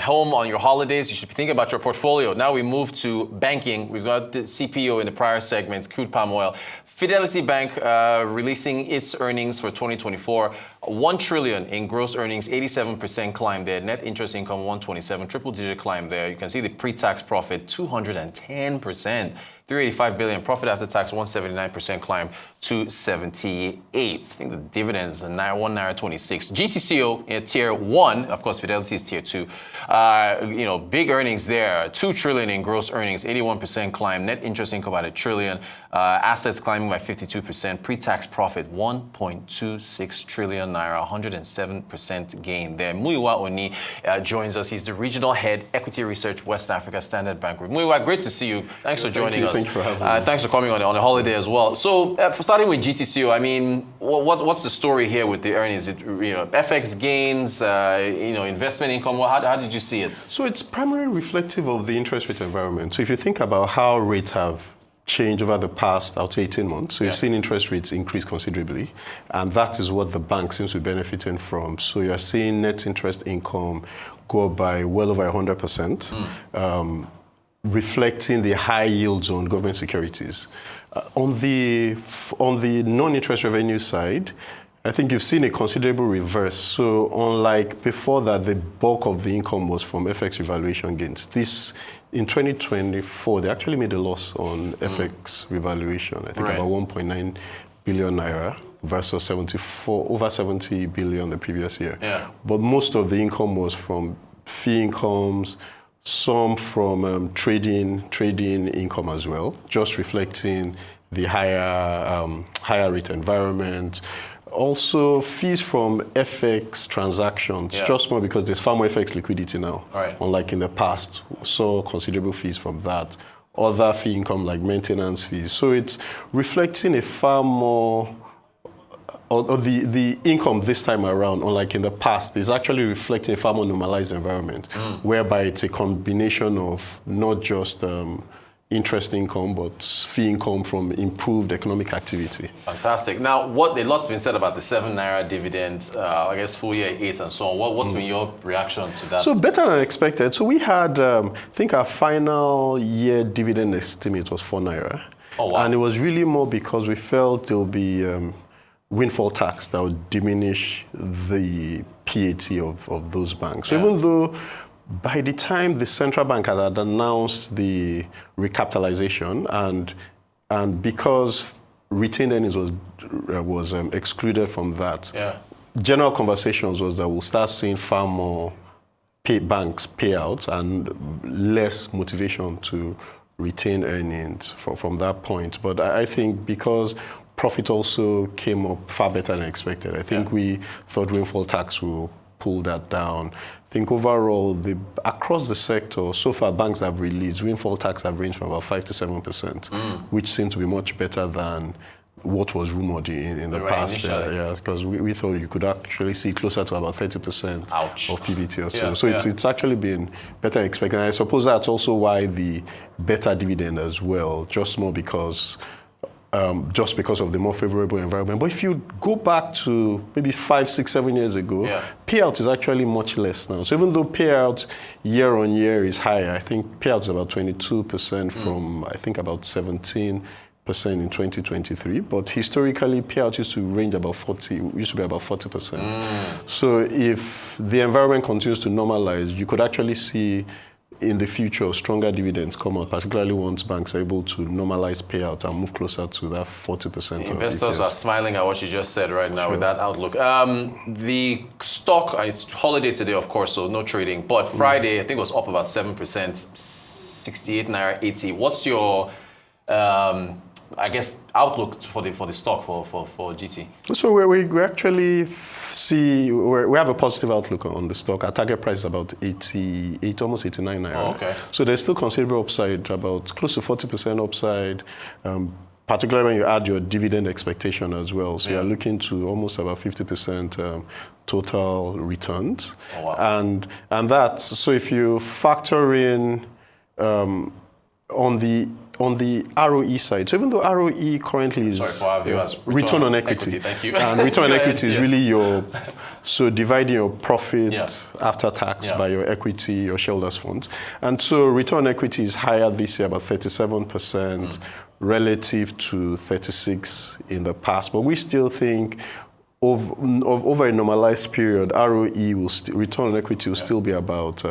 at home on your holidays, you should be thinking about your portfolio. Now we move to banking. We've got the CPO in the prior segment, crude palm oil. Fidelity Bank releasing its earnings for 2024. 1 trillion in gross earnings, 87% climb there. Net interest income, 127, triple-digit climb there. You can see the pre-tax profit, 210%. 385 billion. Profit after tax, 179% climb to 78. I think the dividends are 1.26. GTCO in tier 1, of course, Fidelity is tier 2. Big earnings there. 2 trillion in gross earnings, 81% climb. Net interest income at 1 trillion. Assets climbing by 52%. Pre-tax profit, 1.26 trillion naira, 107% gain there. Muyiwa Oni joins us. He's the regional head, equity research, West Africa, Standard Bank Group. Muyiwa, great to see you. Thanks for joining us. Thanks for having me. Thanks for coming on a holiday as well. So, for starting with GTCO, I mean, what's the story here with the earnings? FX gains, investment income. How did you see it? So it's primarily reflective of the interest rate environment. So if you think about how rates have changed over the past, I would say, 18 months. So you've seen interest rates increase considerably, and that is what the bank seems to be benefiting from. So you're seeing net interest income go up by well over 100%. Reflecting the high yields on government securities. On the non-interest revenue side, I think you've seen a considerable reverse. So unlike before that, the bulk of the income was from FX revaluation gains. In 2024, they actually made a loss on FX revaluation. I think about 1.9 billion naira versus over 70 billion the previous year. Yeah. But most of the income was from fee incomes, some from trading income as well, just reflecting the higher rate environment. Also, fees from FX transactions, just more because there's far more FX liquidity now, unlike in the past. So considerable fees from that. Other fee income like maintenance fees. So it's reflecting a far more, or the income this time around, unlike in the past, is actually reflecting a far more normalized environment, whereby it's a combination of not just interest income, but fee income from improved economic activity. Fantastic. Now, a lot's been said about the 7 naira dividend, I guess full year 8 and so on. What's been your reaction to that? So better than expected. So we had, I think our final year dividend estimate was 4 naira. Oh, wow. And it was really more because we felt there would be windfall tax that would diminish the PAT of those banks. So even though by the time the central bank had announced the recapitalization and because retained earnings was excluded from that, general conversations was that we'll start seeing far more banks payouts and less motivation to retain earnings from that point. But I think because profit also came up far better than expected, I think we thought windfall tax will pull that down. I think overall, across the sector, so far banks have released, windfall tax have ranged from about 5 to 7%, which seemed to be much better than what was rumored in the past. Because we thought you could actually see closer to about 30% of PBT or so. So it's actually been better than expected. And I suppose that's also why the better dividend as well, just because of the more favorable environment. But if you go back to maybe 5, 6, 7 years ago, payout is actually much less now. So even though payout year on year is higher, I think payout is about 22% from, I think, about 17% in 2023. But historically, payout used to range about 40%. So if the environment continues to normalize, you could actually see in the future stronger dividends come out, particularly once banks are able to normalize payout and move closer to that 40%. Investors are smiling at what you just said right now with that outlook. The stock, it's holiday today, of course, so no trading. But Friday, I think it was up about 7%, 68 naira 80. What's your outlook for the stock for GT? So we actually we have a positive outlook on the stock. Our target price is about 88, almost 89 naira. Oh, okay. So there's still considerable upside, about close to 40% upside, particularly when you add your dividend expectation as well. So you're looking to almost about 50% total returns. Oh, wow. And that's, so if you factor in on the on the ROE side, so even though ROE currently is for our viewers, return on equity. Thank you. And return on equity is really so dividing your profit after tax by your equity, your shareholders' funds. And so return on equity is higher this year, about 37%, relative to 36% in the past. But we still think over a normalized period, ROE return on equity will still be about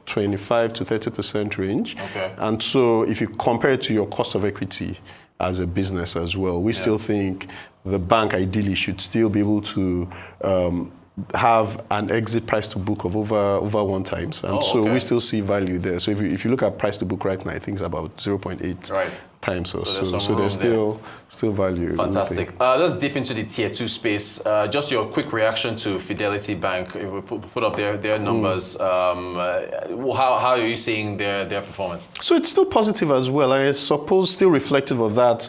25 to 30% range. Okay. And so if you compare it to your cost of equity as a business as well, we still think the bank ideally should still be able to have an exit price to book of over 1 times. And we still see value there. So if you look at price to book right now, I think it's about 0.8 times or so. So there's still value. Fantastic. Let's dip into the tier 2 space. Just your quick reaction to Fidelity Bank. If we put up their numbers, how are you seeing their performance? So it's still positive as well. I suppose still reflective of that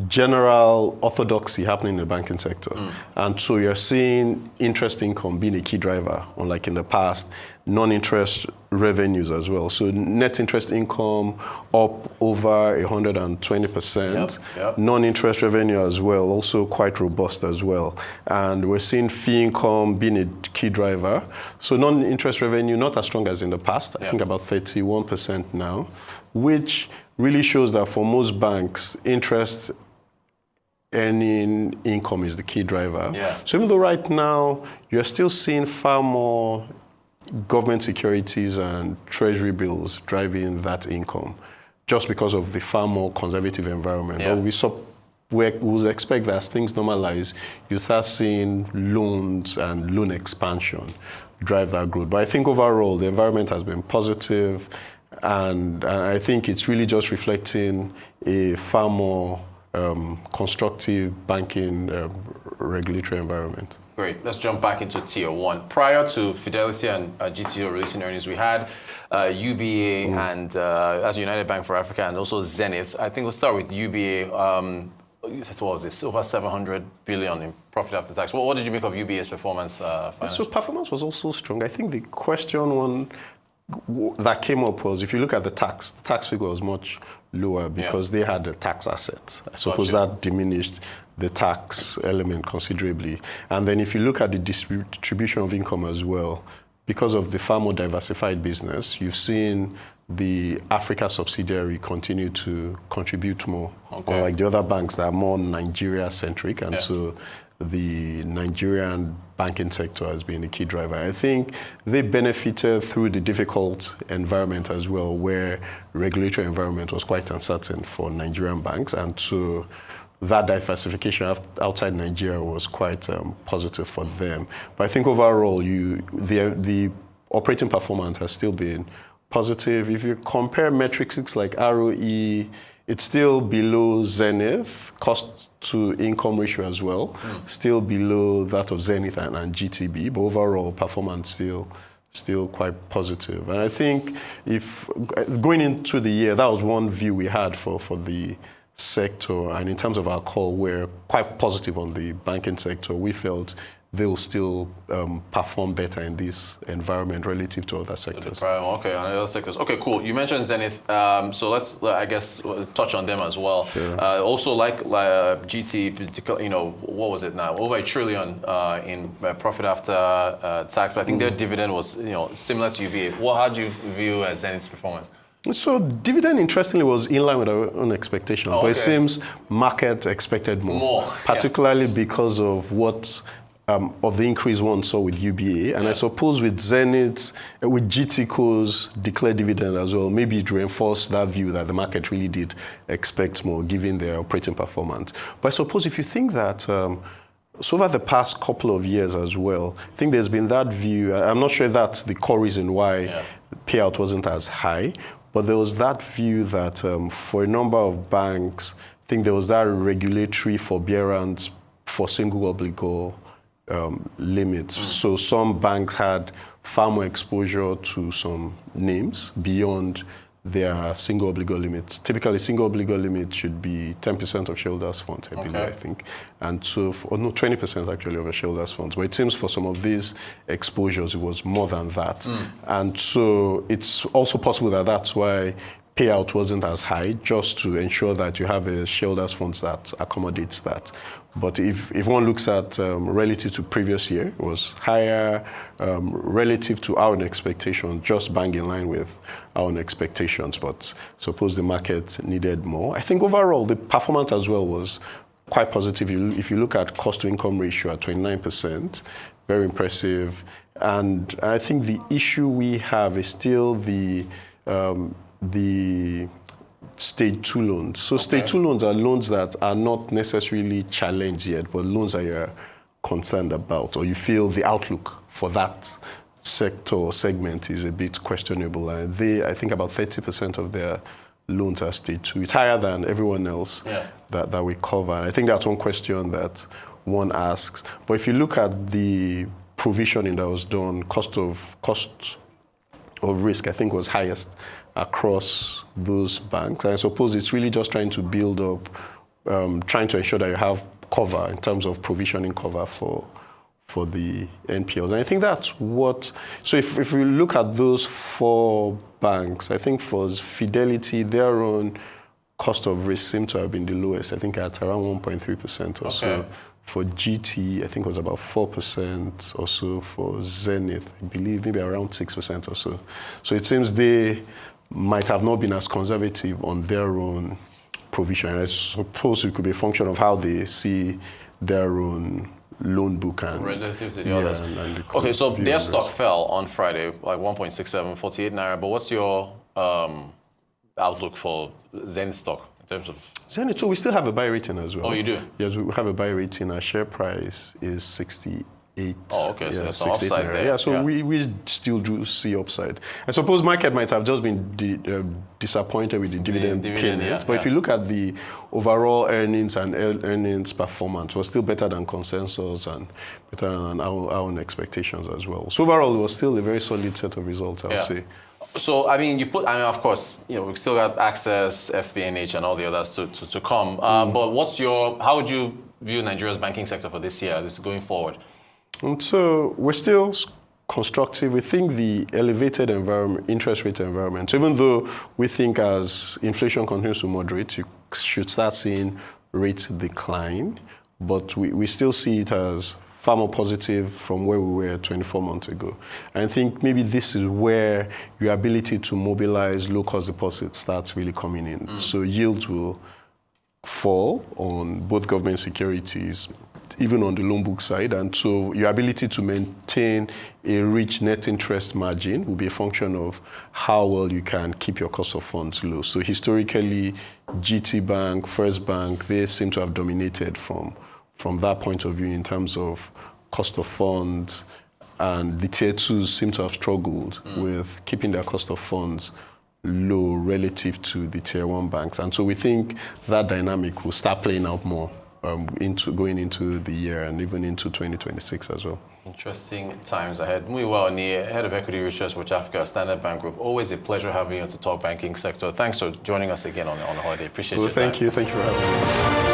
general orthodoxy happening in the banking sector. And so you're seeing interest income being a key driver, unlike in the past, non-interest revenues as well. So net interest income up over 120%. Non-interest revenue as well, also quite robust as well. And we're seeing fee income being a key driver. So non-interest revenue, not as strong as in the past, I think about 31% now, which really shows that for most banks, interest earning income is the key driver. So even though right now you're still seeing far more government securities and treasury bills driving that income, just because of the far more conservative environment. But we expect that as things normalize, you start seeing loans and loan expansion drive that growth. But I think overall the environment has been positive. And I think it's really just reflecting a far more constructive banking regulatory environment. Great. Let's jump back into tier 1. Prior to Fidelity and GTCO releasing earnings, we had UBA and as United Bank for Africa, and also Zenith. I think we'll start with UBA. What was this? Over 700 billion in profit after tax. What did you make of UBA's performance? So performance was also strong. I think the question that came up was, if you look at the tax figure was much lower because they had a tax asset. I suppose that diminished the tax element considerably. And then if you look at the distribution of income as well, because of the far more diversified business, you've seen the Africa subsidiary continue to contribute more, unlike the other banks that are more Nigeria-centric. And so the Nigerian banking sector has been a key driver. I think they benefited through the difficult environment as well, where regulatory environment was quite uncertain for Nigerian banks. And so that diversification outside Nigeria was quite positive for them. But I think overall, the operating performance has still been positive. If you compare metrics like ROE, it's still below Zenith, cost to income ratio as well, still below that of Zenith and GTB, but overall performance still quite positive. And I think if going into the year, that was one view we had for the sector, and in terms of our call, we're quite positive on the banking sector. We felt they'll still perform better in this environment relative to other sectors. Okay, on other sectors. Okay, cool. You mentioned Zenith, so let's, I guess, touch on them as well. Also, like GT, what was it now? Over $1 trillion in profit after tax. But I think their dividend was, similar to UBA. How do you view Zenith's performance? So dividend, interestingly, was in line with our own expectations, but it seems market expected more. Particularly because of what. Of the increase one saw with UBA, and I suppose with Zenith, with GTCO's declared dividend as well, maybe it reinforced that view that the market really did expect more given their operating performance. But I suppose if you think that, so over the past couple of years as well, I think there's been that view, I'm not sure if that's the core reason why payout wasn't as high, but there was that view that for a number of banks, I think there was that regulatory forbearance for single obligor limits. So some banks had far more exposure to some names beyond their single obligor limits. Typically, single obligor limit should be 10% of shareholders' funds, I believe, I think. And so, 20% actually of shareholders' funds. But it seems for some of these exposures, it was more than that. And so it's also possible that that's why payout wasn't as high, just to ensure that you have a shareholders funds that accommodates that. But if one looks at relative to previous year, it was higher relative to our own expectations, just bang in line with our own expectations. But suppose the market needed more. I think overall the performance as well was quite positive. If you look at cost to income ratio at 29%, very impressive. And I think the issue we have is still the Stage 2 loans. So Stage 2 loans are loans that are not necessarily challenged yet, but loans that you're concerned about, or you feel the outlook for that sector or segment is a bit questionable. And I think about 30% of their loans are Stage 2. It's higher than everyone else that we cover. And I think that's one question that one asks. But if you look at the provisioning that was done, cost of risk, I think, was highest across those banks. And I suppose it's really just trying to build up, trying to ensure that you have cover in terms of provisioning cover for the NPLs. And I think that's what, so if we look at those 4 banks, I think for Fidelity, their own cost of risk seemed to have been the lowest, I think at around 1.3% or so. For GT, I think it was about 4% or so. For Zenith, I believe maybe around 6% or so. So it seems they might have not been as conservative on their own provision. I suppose it could be a function of how they see their own loan book and relative to the others. Okay, so their stock fell on Friday, like 1.67, 48 naira. But what's your outlook for Zenith stock in terms of? Zenith, so we still have a buy rating as well. Oh, you do? Yes, we have a buy rating. Our share price is 68. Oh, okay, so there's some upside there. Yeah, so we still do see upside. I suppose market might have just been disappointed with the dividend payment, but if you look at the overall earnings and earnings performance, it was still better than consensus and better than our own expectations as well. So overall, it was still a very solid set of results, I would say. So, I mean, of course, we've still got Access, FBNH, and all the others to come. But how would you view Nigeria's banking sector for this year, going forward? And so we're still constructive. We think the elevated interest rate environment, even though we think as inflation continues to moderate, you should start seeing rates decline, but we still see it as far more positive from where we were 24 months ago. And I think maybe this is where your ability to mobilize low-cost deposits starts really coming in. So yields will fall on both government securities, even on the loan book side. And so your ability to maintain a rich net interest margin will be a function of how well you can keep your cost of funds low. So historically, GT Bank, First Bank, they seem to have dominated from that point of view in terms of cost of funds. And the tier 2s seem to have struggled with keeping their cost of funds low relative to the tier 1 banks. And so we think that dynamic will start playing out more going into the year and even into 2026 as well. Interesting times ahead. Muyiwa Oni, Head of Equity Research with Africa, Standard Bank Group. Always a pleasure having you to talk banking sector. Thanks for joining us again on the holiday. Appreciate your time. Thank you. Thank you for having me.